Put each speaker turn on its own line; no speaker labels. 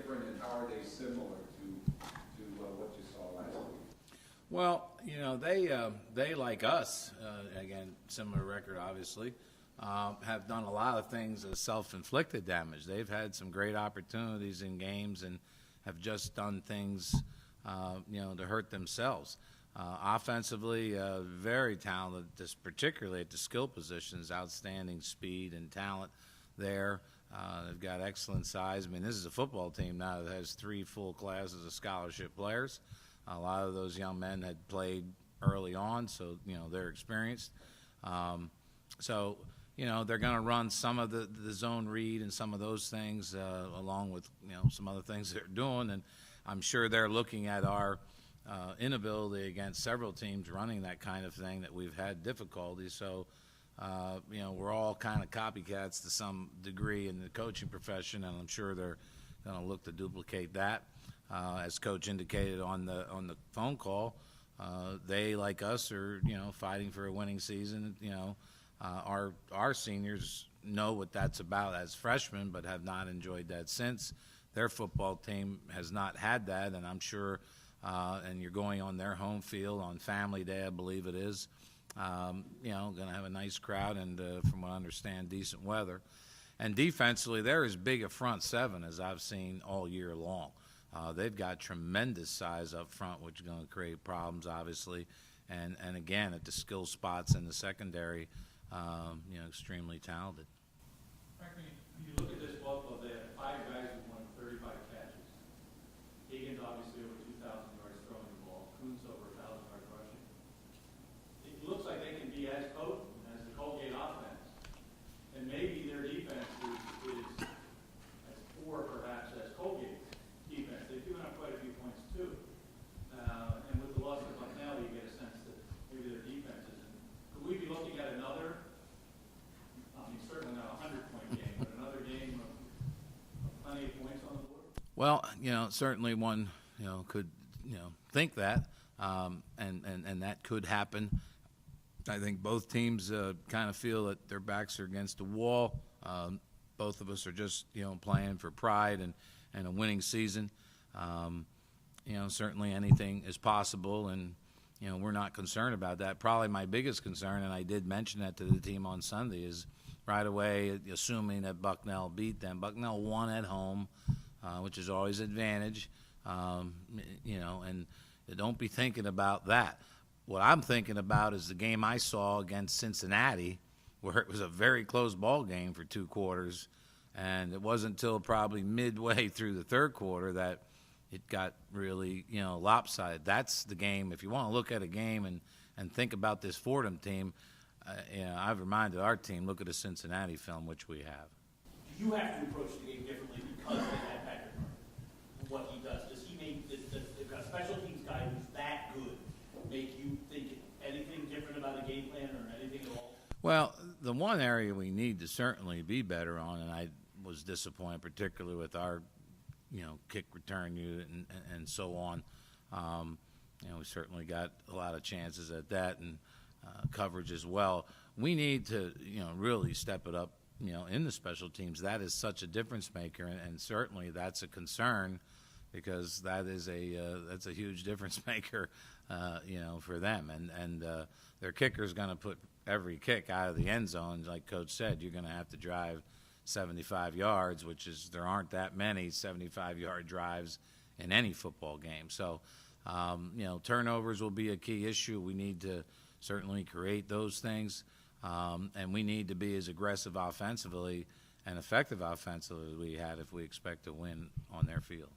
different, and how are they similar to what you saw last week?
Well, they like us, again, similar record, obviously, have done a lot of things as self-inflicted damage. They've had some great opportunities in games and have just done things, to hurt themselves. Offensively, very talented, particularly at the skill positions, outstanding speed and talent there. They've got excellent size. I mean, this is a football team now that has 3 full classes of scholarship players. A lot of those young men had played early on, so, they're experienced. They're going to run some of the zone read and some of those things along with, some other things they're doing. And I'm sure they're looking at our inability against several teams running that kind of thing that we've had difficulty. So, we're all kind of copycats to some degree in the coaching profession, and I'm sure they're going to look to duplicate that. As Coach indicated on the phone call, they, like us, are fighting for a winning season. Our seniors know what that's about as freshmen, but have not enjoyed that since. Their football team has not had that, and I'm sure. And you're going on their home field on Family Day, I believe it is. Going to have a nice crowd and, from what I understand, decent weather. And defensively, they're as big a front seven as I've seen all year long. They've got tremendous size up front, which is going to create problems, obviously. And again, at the skill spots in the secondary, extremely talented.
Frank, when you look at this ball club, they have 5 guys who won 35 catches. Higgins, obviously, over 2,000 yards throwing the ball. Kuntz, over 1,000 yards rushing. It looks like they can be as potent as the Colgate offense. And maybe their defense is as poor, perhaps, as Colgate's defense. They've given up quite a few points, too. And with the loss of Bucknell, you get a sense that maybe their defense isn't. Could we be looking at another, certainly not a 100-point game, but another game of plenty of points on the board?
Well, certainly one, could, think that, and that could happen. I think both teams kind of feel that their backs are against the wall. Both of us are just, playing for pride and a winning season. Certainly anything is possible, and, we're not concerned about that. Probably my biggest concern, and I did mention that to the team on Sunday, is right away, assuming that Bucknell beat them. Bucknell won at home, which is always an advantage, and don't be thinking about that. What I'm thinking about is the game I saw against Cincinnati, where it was a very close ball game for 2 quarters, and it wasn't until probably midway through the 3rd quarter that it got really, lopsided. That's the game. If you want to look at a game and think about this Fordham team, I've reminded our team, look at the Cincinnati film, which we have.
Do you have to approach the game differently because they have Patrick Murray? What he does? Does he make a special teams guy who's that good make you think anything different about a game plan or anything at all?
Well, the one area we need to certainly be better on, and I was disappointed particularly with our, kick return unit and so on. We certainly got a lot of chances at that and coverage as well. We need to, really step it up, in the special teams. That is such a difference maker, and certainly that's a concern because that is that's a huge difference maker, for them. And their kicker is going to put every kick out of the end zone. Like Coach said, you're going to have to drive 75 yards, which is there aren't that many 75-yard drives in any football game. So, turnovers will be a key issue. We need to certainly create those things, and we need to be as aggressive offensively and effective offensively as we had if we expect to win on their field.